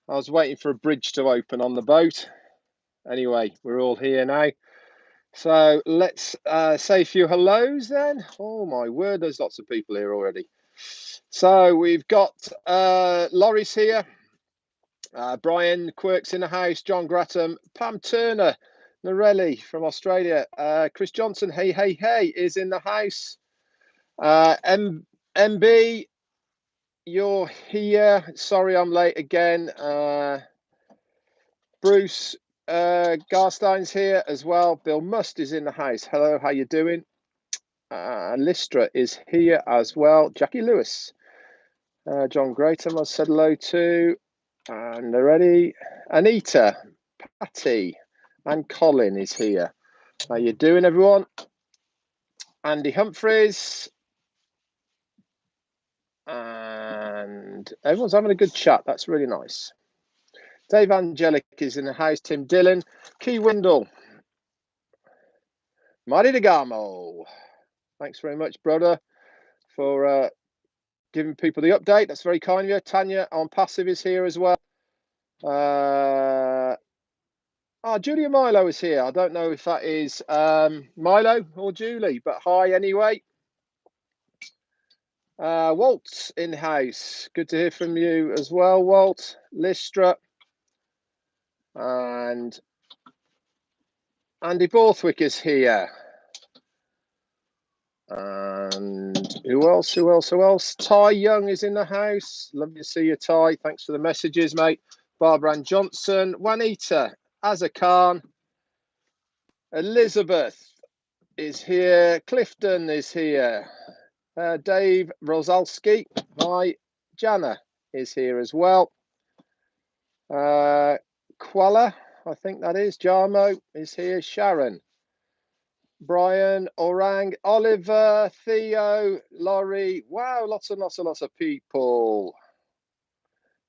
I was waiting for a bridge to open on the boat. Anyway, we're all here now. So let's say a few hellos then. Oh my word, there's lots of people here already. So we've got Laurie's here, Brian Quirk's in the house, John Grattam, Pam Turner, Norelli from Australia, Chris Johnson, hey, is in the house. MB, you're here. Sorry I'm late again. Bruce Garstein's here as well. Bill Must is in the house. Hello, how you doing? Listra is here as well. Jackie Lewis. John Grayton, I said hello to. And they're ready. Anita, Patty, and Colin is here. How you doing, everyone? Andy Humphreys. And everyone's having a good chat. That's really nice. Dave Angelic is in the house. Tim Dillon. Key Windle. Marty DeGamo. Thanks very much, brother, for giving people the update. That's very kind of you. Tanya on Passive is here as well. Julia Milo is here. I don't know if that is Milo or Julie, but hi anyway. Walt's in the house. Good to hear from you as well, Walt. Listra. And Andy Borthwick is here. And who else? Ty Young is in the house. Lovely to see you, Ty. Thanks for the messages, mate. Barbara Ann Johnson, Juanita, Azza Khan, Elizabeth is here. Clifton is here. Dave Rosalski, hi. Jana is here as well. Kuala, I think that is. Jarmo is here. Sharon. Brian, Orang, Oliver, Theo, Laurie. Wow, lots and lots of people.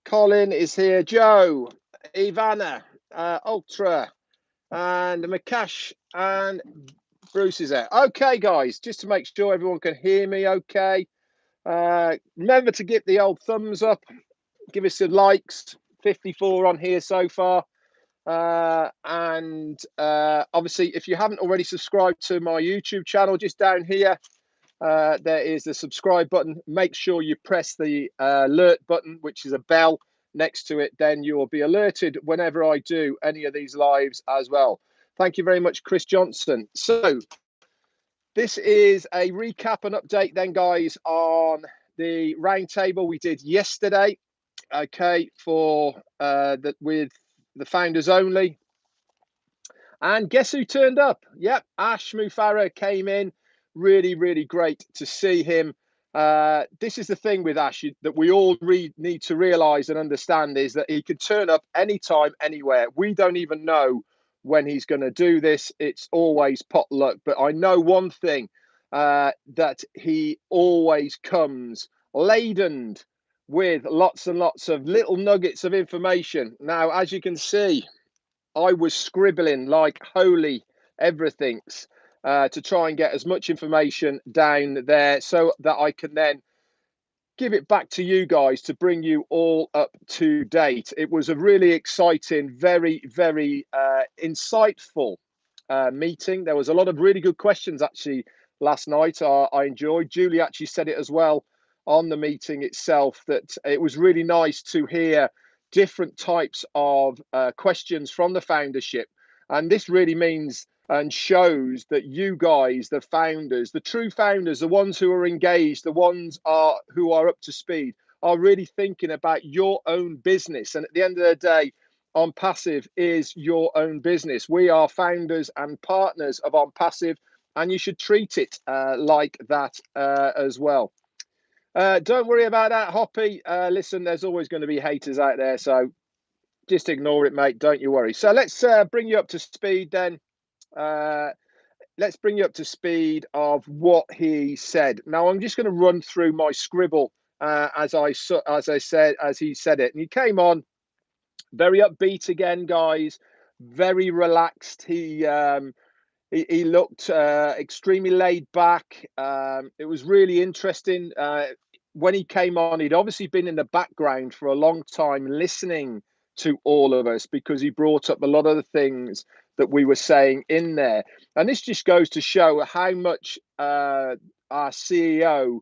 Colin is here. Joe, Ivana, Ultra, and Makash, and Bruce is there. Okay, guys, just to make sure everyone can hear me okay. Remember to give the old thumbs up. Give us some likes. 54 on here so far. Obviously, if you haven't already subscribed to my YouTube channel, just down here, there is the subscribe button. Make sure you press the alert button, which is a bell next to it. Then you will be alerted whenever I do any of these lives as well. Thank you very much, Chris Johnson. So this is a recap and update then, guys, on the roundtable we did yesterday. Okay, for with the founders only. And guess who turned up? Yep, Ash Mufareh came in. Really great to see him. This is the thing with Ash that we all need to realize and understand, is that he can turn up anytime, anywhere. We don't even know when he's going to do this. It's always pot luck. But I know one thing, that he always comes laden with lots and lots of little nuggets of information. Now, as you can see, I was scribbling like holy everything's to try and get as much information down there so that I can then give it back to you guys to bring you all up to date. It was a really exciting, very insightful meeting. There was a lot of really good questions actually last night. I enjoyed. Julie actually said it as well on the meeting itself, that it was really nice to hear different types of questions from the foundership. And this really means and shows that you guys, the founders, the true founders, the ones who are engaged, the ones who are up to speed, are really thinking about your own business. And at the end of the day, OnPassive is your own business. We are founders and partners of OnPassive, and you should treat it like that as well. Don't worry about that, Hoppy. Listen, there's always going to be haters out there, so just ignore it, mate. Don't you worry. So let's bring you up to speed then. Let's bring you up to speed of what he said. Now, I'm just going to run through my scribble as he said it. And he came on very upbeat again, guys. Very relaxed. He looked extremely laid back. It was really interesting. When he came on, he'd obviously been in the background for a long time, listening to all of us, because he brought up a lot of the things that we were saying in there. And this just goes to show how much our CEO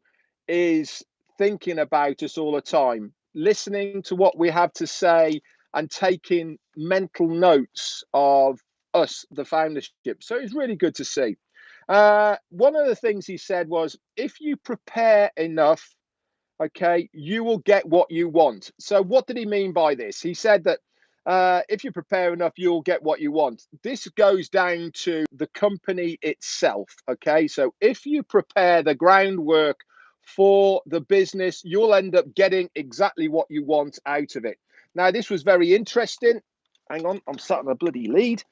is thinking about us all the time, listening to what we have to say and taking mental notes of us, the foundership. So it's really good to see. One of the things he said was, if you prepare enough, okay, you will get what you want. So what did he mean by this? He said that if you prepare enough, you'll get what you want. This goes down to the company itself, okay? So if you prepare the groundwork for the business, you'll end up getting exactly what you want out of it. Now, this was very interesting. Hang on, I'm sat on a bloody lead.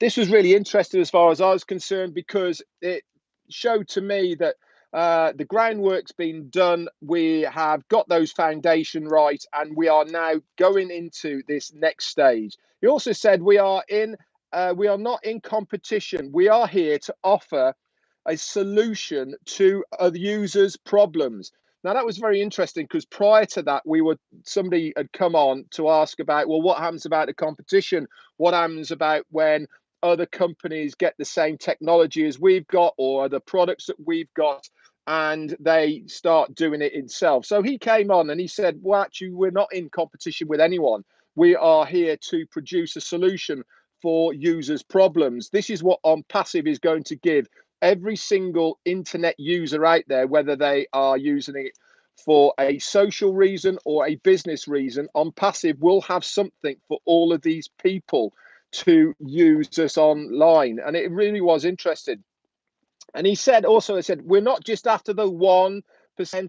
This was really interesting as far as I was concerned, because it showed to me that the groundwork's been done. We have got those foundation right, and we are now going into this next stage. He also said we are not in competition. We are here to offer a solution to a user's problems. Now that was very interesting, because prior to that, somebody had come on to ask about, well, what happens about the competition? What happens about when other companies get the same technology as we've got, or the products that we've got, and they start doing it itself? So he came on and he said, well, actually, we're not in competition with anyone. We are here to produce a solution for users' problems. This is what ONPASSIVE is going to give every single internet user out there, whether they are using it for a social reason or a business reason. ONPASSIVE will have something for all of these people to use us online. And it really was interesting. And he said we're not just after the 1%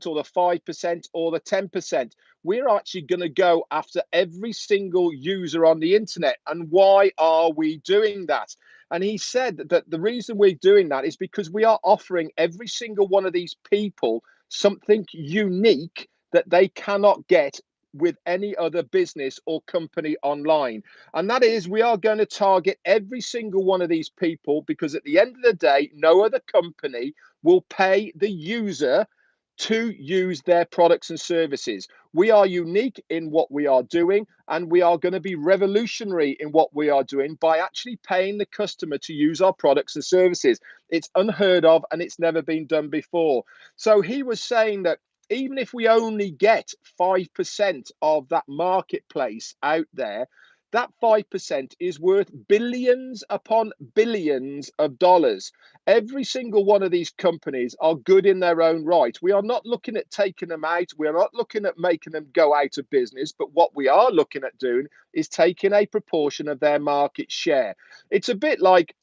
or the 5% or the 10%. We're actually going to go after every single user on the internet. And why are we doing that? And he said that the reason we're doing that is because we are offering every single one of these people something unique that they cannot get with any other business or company online. And that is, we are going to target every single one of these people, because at the end of the day, no other company will pay the user to use their products and services. We are unique in what we are doing, and we are going to be revolutionary in what we are doing by actually paying the customer to use our products and services. It's unheard of, and it's never been done before. So he was saying that even if we only get 5% of that marketplace out there, that 5% is worth billions upon billions of dollars. Every single one of these companies are good in their own right. We are not looking at taking them out. We are not looking at making them go out of business. But what we are looking at doing is taking a proportion of their market share. It's a bit like,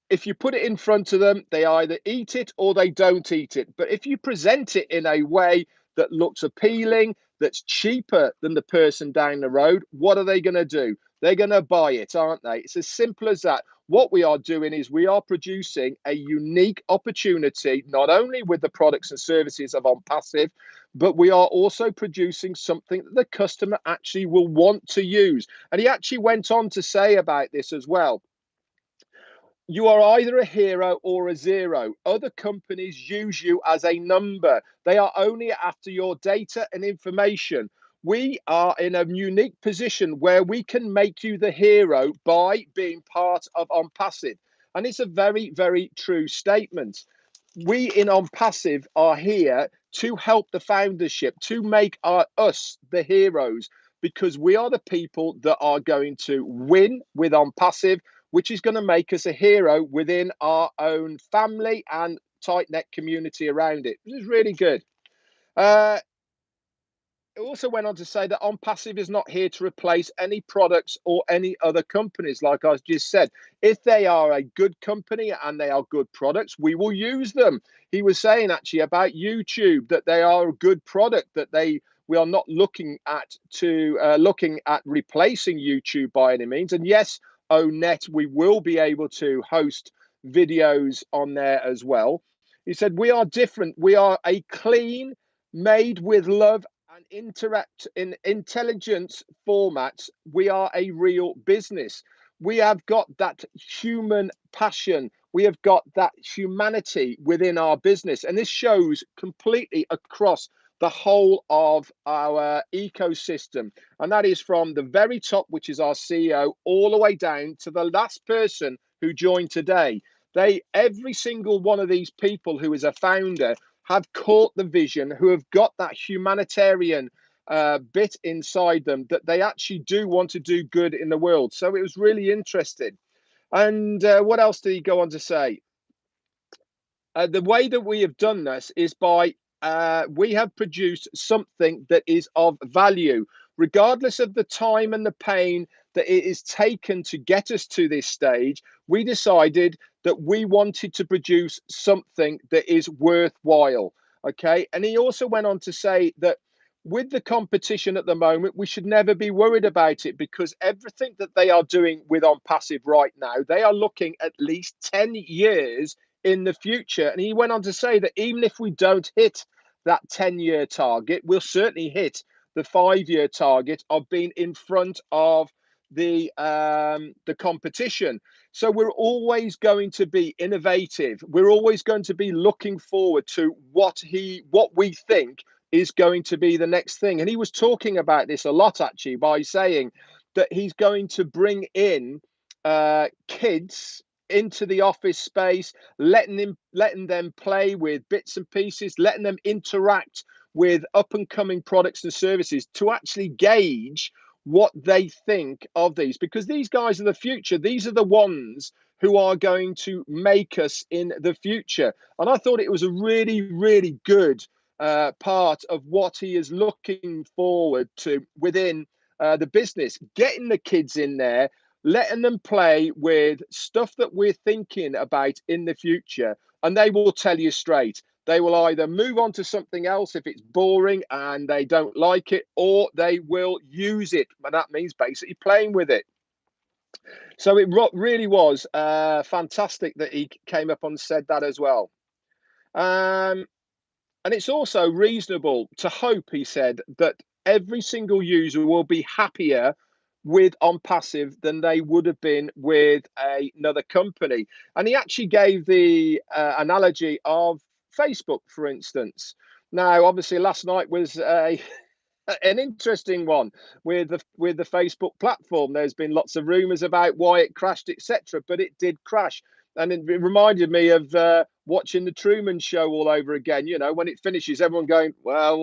if you put it in front of them, they either eat it or they don't eat it. But if you present it in a way that looks appealing, that's cheaper than the person down the road, what are they going to do? They're going to buy it, aren't they? It's as simple as that. What we are doing is we are producing a unique opportunity, not only with the products and services of ONPASSIVE, but we are also producing something that the customer actually will want to use. And he actually went on to say about this as well. You are either a hero or a zero. Other companies use you as a number. They are only after your data and information. We are in a unique position where we can make you the hero by being part of ONPASSIVE. And it's a very, very true statement. We in ONPASSIVE are here to help the foundership, to make us the heroes, because we are the people that are going to win with ONPASSIVE, which is going to make us a hero within our own family and tight-knit community around it, which is really good. It also went on to say that ONPASSIVE is not here to replace any products or any other companies, like I just said. If they are a good company and they are good products, we will use them. He was saying actually about YouTube that they are a good product, that we are not looking at replacing YouTube by any means. And yes, ONET, we will be able to host videos on there as well. He said, we are different. We are a clean, made with love and interact in intelligence formats. We are a real business. We have got that human passion. We have got that humanity within our business. And this shows completely across the whole of our ecosystem. And that is from the very top, which is our CEO, all the way down to the last person who joined today. Every single one of these people who is a founder have caught the vision, who have got that humanitarian bit inside them, that they actually do want to do good in the world. So it was really interesting. And what else did he go on to say? The way that we have done this is by we have produced something that is of value, regardless of the time and the pain that it is taken to get us to this stage. We decided that we wanted to produce something that is worthwhile. Okay. And he also went on to say that with the competition at the moment, we should never be worried about it, because everything that they are doing with OnPassive right now, they are looking at least 10 years in the future. And he went on to say that even if we don't hit that 10-year target, we'll certainly hit the 5-year target of being in front of the competition. So we're always going to be innovative. We're always going to be looking forward to what we think is going to be the next thing. And he was talking about this a lot, actually, by saying that he's going to bring in kids into the office space, letting them play with bits and pieces, letting them interact with up and coming products and services to actually gauge what they think of these, because these guys are the future. These are the ones who are going to make us in the future. And I thought it was a really, really good part of what he is looking forward to within the business, getting the kids in there, letting them play with stuff that we're thinking about in the future, and they will tell you straight. They will either move on to something else if it's boring and they don't like it, or they will use it. And that means basically playing with it. So it really was fantastic that he came up and said that as well. Um, and it's also reasonable to hope, he said, that every single user will be happier with OnPassive than they would have been with another company. And he actually gave the analogy of Facebook, for instance. Now, obviously, last night was an interesting one with the Facebook platform. There's been lots of rumours about why it crashed, etc., but it did crash, and it reminded me of watching the Truman Show all over again. You know, when it finishes, everyone going, "Well,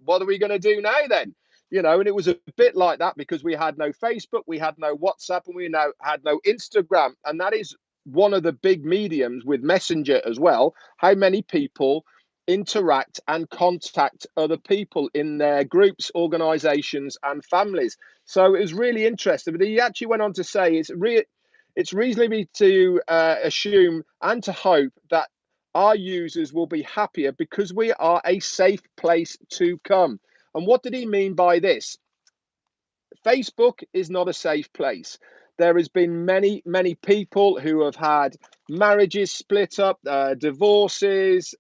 what are we going to do now then?" You know, and it was a bit like that because we had no Facebook, we had no WhatsApp, and we now had no Instagram, and that is one of the big mediums with Messenger as well. How many people interact and contact other people in their groups, organizations, and families? So it was really interesting. But he actually went on to say it's reasonably to assume and to hope that our users will be happier because we are a safe place to come. And what did he mean by this? Facebook is not a safe place. There has been many people who have had marriages split up, divorces,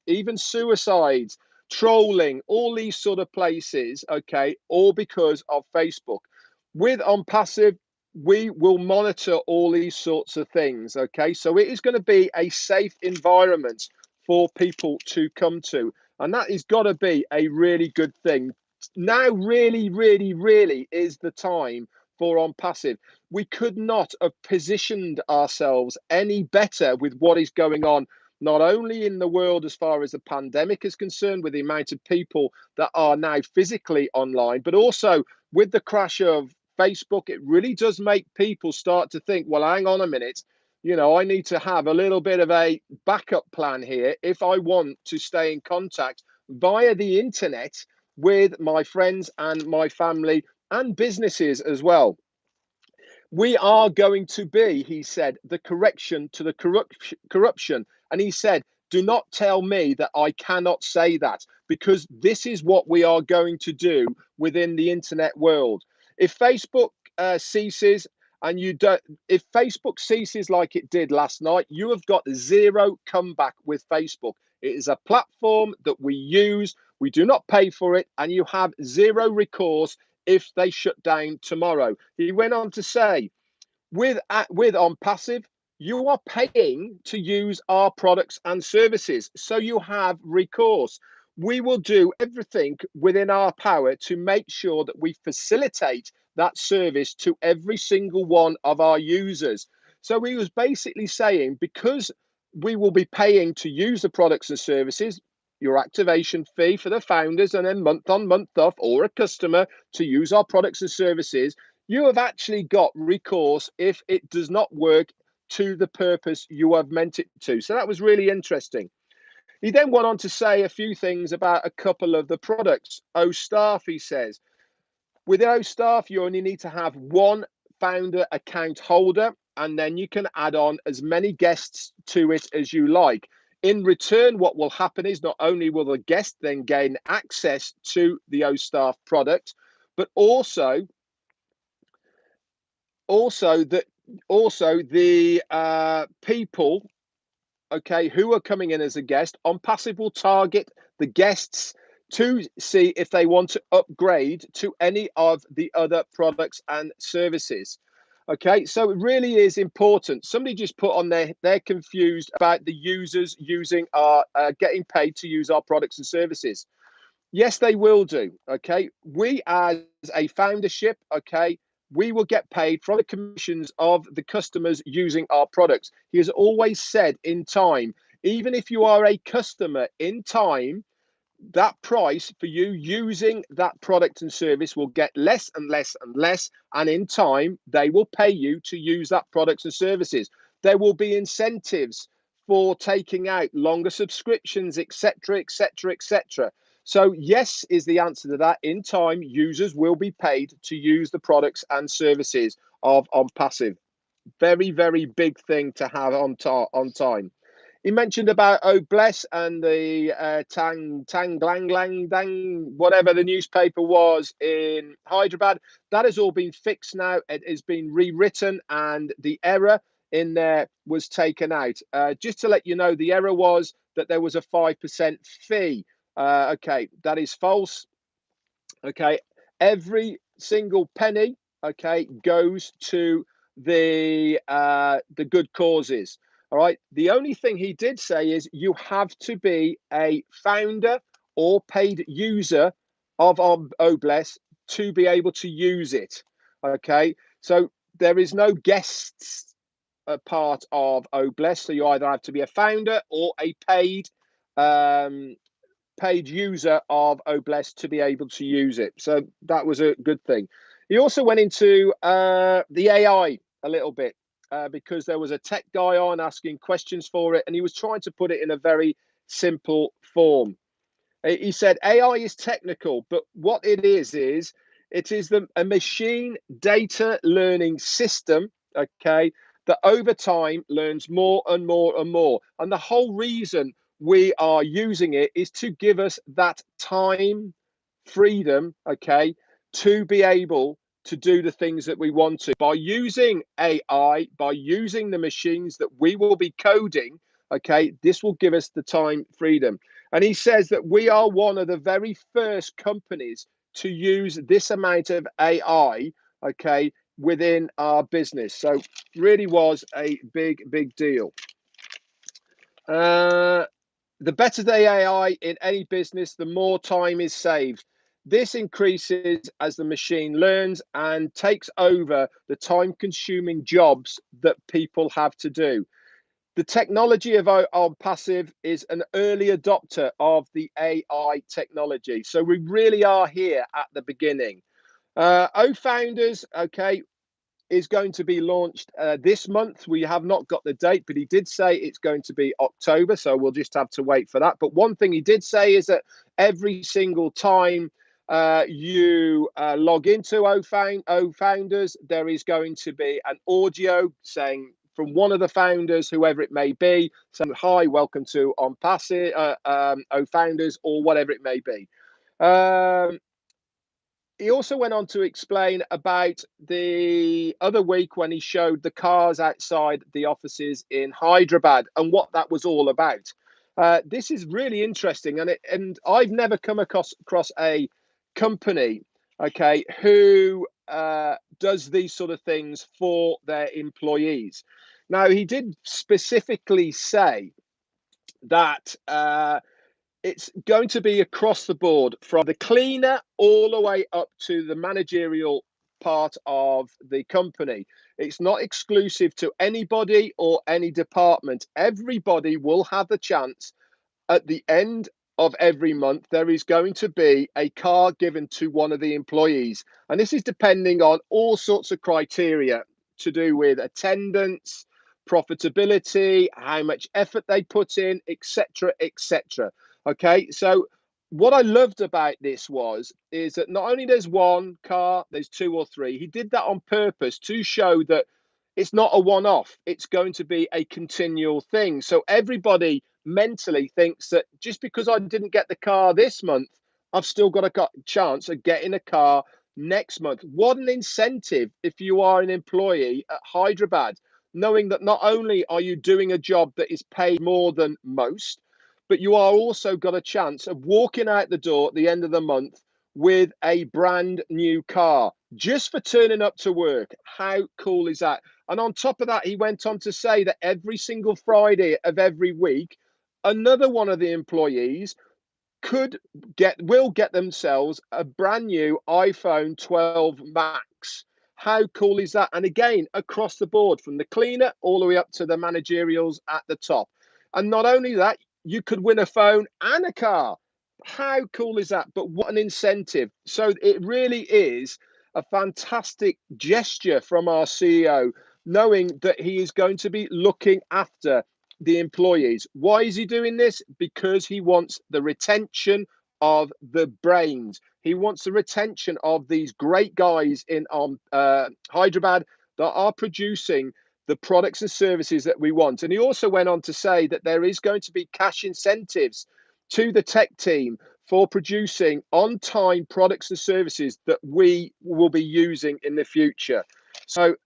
even suicides, trolling, all these sort of places, okay, all because of Facebook. With OnPassive, we will monitor all these sorts of things, okay? So it is going to be a safe environment for people to come to. And that has got to be a really good thing. Now really is the time for OnPassive. We could not have positioned ourselves any better with what is going on, not only in the world as far as the pandemic is concerned, with the amount of people that are now physically online, but also with the crash of Facebook. It really does make people start to think, well, hang on a minute, you know, I need to have a little bit of a backup plan here if I want to stay in contact via the internet with my friends and my family and businesses as well. We are going to be, he said, the correction to the corruption. And he said, do not tell me that I cannot say that, because this is what we are going to do within the internet world. If Facebook ceases, and you don't, if Facebook ceases like it did last night, you have got zero comeback with Facebook. It is a platform that we use. We do not pay for it, and you have zero recourse if they shut down tomorrow. He went on to say, with OnPassive, you are paying to use our products and services, so you have recourse. we will do everything within our power to make sure that we facilitate that service to every single one of our users. So he was basically saying, because we will be paying to use the products and services, your activation fee for the founders, and then month on, month off, or a customer to use our products and services, you have actually got recourse if it does not work to the purpose you have meant it to. So that was really interesting. He then went on to say a few things about a couple of the products. O Staff, he says, with O Staff, you only need to have one founder account holder, and then you can add on as many guests to it as you like. In return, what will happen is not only will the guest then gain access to the O Staff product, but that also the people, okay, who are coming in as a guest, OnPassive will target the guests to see if they want to upgrade to any of the other products and services. Okay, so it really is important. Somebody just put on there, they're confused about the users using our, getting paid to use our products and services. Yes, they will do. Okay. We, as a foundership, okay, we will get paid from the commissions of the customers using our products. He has always said, in time, even if you are a customer, in time, that price for you using that product and service will get less and less and less. And in time, they will pay you to use that products and services. There will be incentives for taking out longer subscriptions, etc., etc., etc. So yes, is the answer to that. In time, users will be paid to use the products and services of OnPassive. Very, very big thing to have on time. He mentioned about Oh Bless and the Tang Lang Lang Dang, whatever the newspaper was in Hyderabad. That has all been fixed now. It has been rewritten, and the error in there was taken out. Just to let you know, the error was that there was a 5% fee. Okay, that is false. Okay, every single penny, okay, goes to the good causes. All right, the only thing he did say is you have to be a founder or paid user of Obless to be able to use it. Okay, so there is no guests part of Obless, so you either have to be a founder or a um, paid user of Obless to be able to use it. So that was a good thing. He also went into the AI a little bit because there was a tech guy on asking questions for it, and he was trying to put it in a very simple form. He said AI is technical, but what it is it is a machine data learning system, okay, that over time learns more and more and more. And the whole reason we are using it is to give us that time freedom, okay, to be able to do the things that we want to. By using AI, by using the machines that we will be coding, okay, this will give us the time freedom. And he says that we are one of the very first companies to use this amount of AI, okay, within our business. So really was a big, big deal. The better the AI in any business, the more time is saved. This increases as the machine learns and takes over the time consuming jobs that people have to do. The technology of OnPassive is an early adopter of the AI technology. So we really are here at the beginning. Founders, okay, is going to be launched this month. We have not got the date, but he did say it's going to be October. So we'll just have to wait for that. But one thing he did say is that every single time you log into Founders, there is going to be an audio saying from one of the founders, whoever it may be, saying, hi, welcome to OnPassive, Founders, or whatever it may be. He also went on to explain about the other week when he showed the cars outside the offices in Hyderabad and what that was all about. This is really interesting, and I've never come across a company, okay, who does these sort of things for their employees. Now, he did specifically say that It's going to be across the board from the cleaner all the way up to the managerial part of the company. It's not exclusive to anybody or any department. Everybody will have the chance at the end of every month. There is going to be a car given to one of the employees. And this is depending on all sorts of criteria to do with attendance, profitability, how much effort they put in, etc., etc. Okay, so what I loved about this is that not only there's one car, there's two or three. He did that on purpose to show that it's not a one-off. It's going to be a continual thing. So everybody mentally thinks that just because I didn't get the car this month, I've still got a chance of getting a car next month. What an incentive if you are an employee at Hyderabad, knowing that not only are you doing a job that is paid more than most, but you are also got a chance of walking out the door at the end of the month with a brand new car just for turning up to work. How cool is that? And on top of that, he went on to say that every single Friday of every week, another one of the employees will get themselves a brand new iPhone 12 Max. How cool is that? And again, across the board, from the cleaner all the way up to the managerials at the top. And not only that, you could win a phone and a car. How cool is that? But what an incentive. So it really is a fantastic gesture from our CEO, knowing that he is going to be looking after the employees. Why is he doing this? Because he wants the retention of the brains. He wants the retention of these great guys in Hyderabad that are producing the products and services that we want. And he also went on to say that there is going to be cash incentives to the tech team for producing on-time products and services that we will be using in the future. So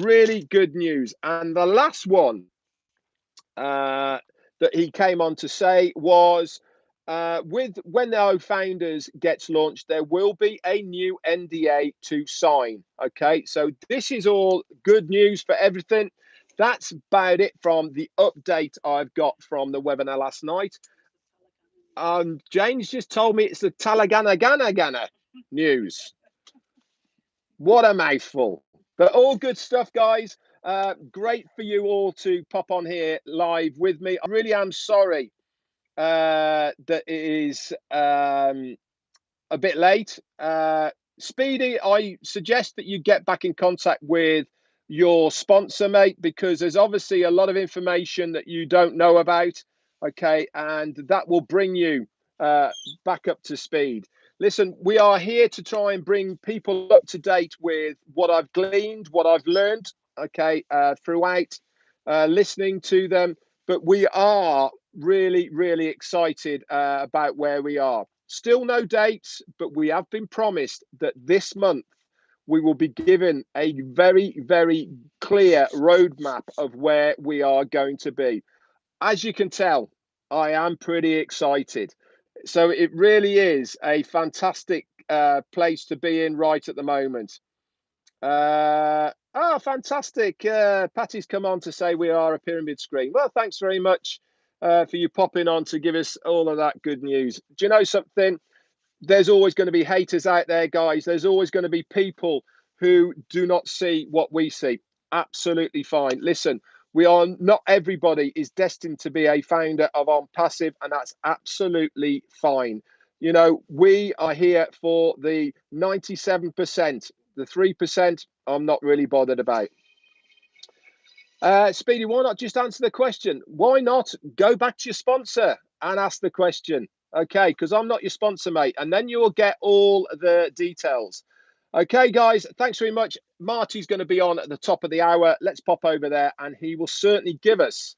really good news. And the last one that he came on to say was with when the Founders gets launched, there will be a new NDA to sign. Okay, so this is all good news for everything. That's about it from the update I've got from the webinar last night. James just told me it's the Talagana news. What a mouthful. But all good stuff, guys. Great for you all to pop on here live with me. I really am sorry that it is a bit late. Speedy, I suggest that you get back in contact with your sponsor, mate, because there's obviously a lot of information that you don't know about. Okay, and that will bring you back up to speed. Listen, we are here to try and bring people up to date with what I've gleaned, what I've learned, okay, throughout listening to them. But we are really, really excited about where we are. Still no dates, but we have been promised that this month we will be given a very, very clear roadmap of where we are going to be. As you can tell, I am pretty excited. So it really is a fantastic place to be in right at the moment. Fantastic. Patty's come on to say we are a pyramid screen. Well, thanks very much for you popping on to give us all of that good news. Do you know something? There's always going to be haters out there, guys. There's always going to be people who do not see what we see. Absolutely fine. Listen, not everybody is destined to be a founder of ONPASSIVE, and that's absolutely fine. You know, we are here for the 97%. The 3% I'm not really bothered about. Speedy, why not just answer the question? Why not go back to your sponsor and ask the question? Okay, because I'm not your sponsor, mate. And then you'll get all the details. Okay, guys, thanks very much. Marty's going to be on at the top of the hour. Let's pop over there and he will certainly give us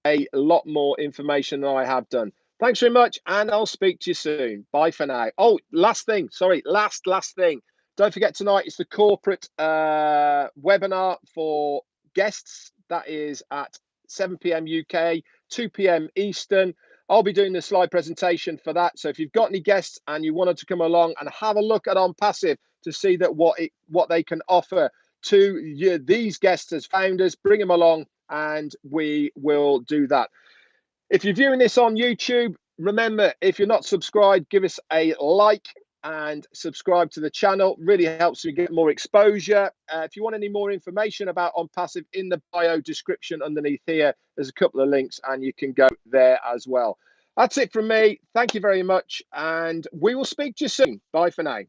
a lot more information than I have done. Thanks very much, and I'll speak to you soon. Bye for now. Oh, last thing. Sorry, last thing. Don't forget tonight it's the corporate webinar for guests. That is at 7 p.m. UK, 2 p.m. Eastern. I'll be doing the slide presentation for that. So if you've got any guests and you wanted to come along and have a look at ONPASSIVE to see that what they can offer to you, these guests as founders, bring them along and we will do that. If you're viewing this on YouTube, Remember, if you're not subscribed, give us a like and subscribe to the channel. Really helps me get more exposure. If you want any more information about OnPassive, in the bio description underneath here, there's a couple of links and you can go there as well. That's it from me. Thank you very much, and we will speak to you soon. Bye for now.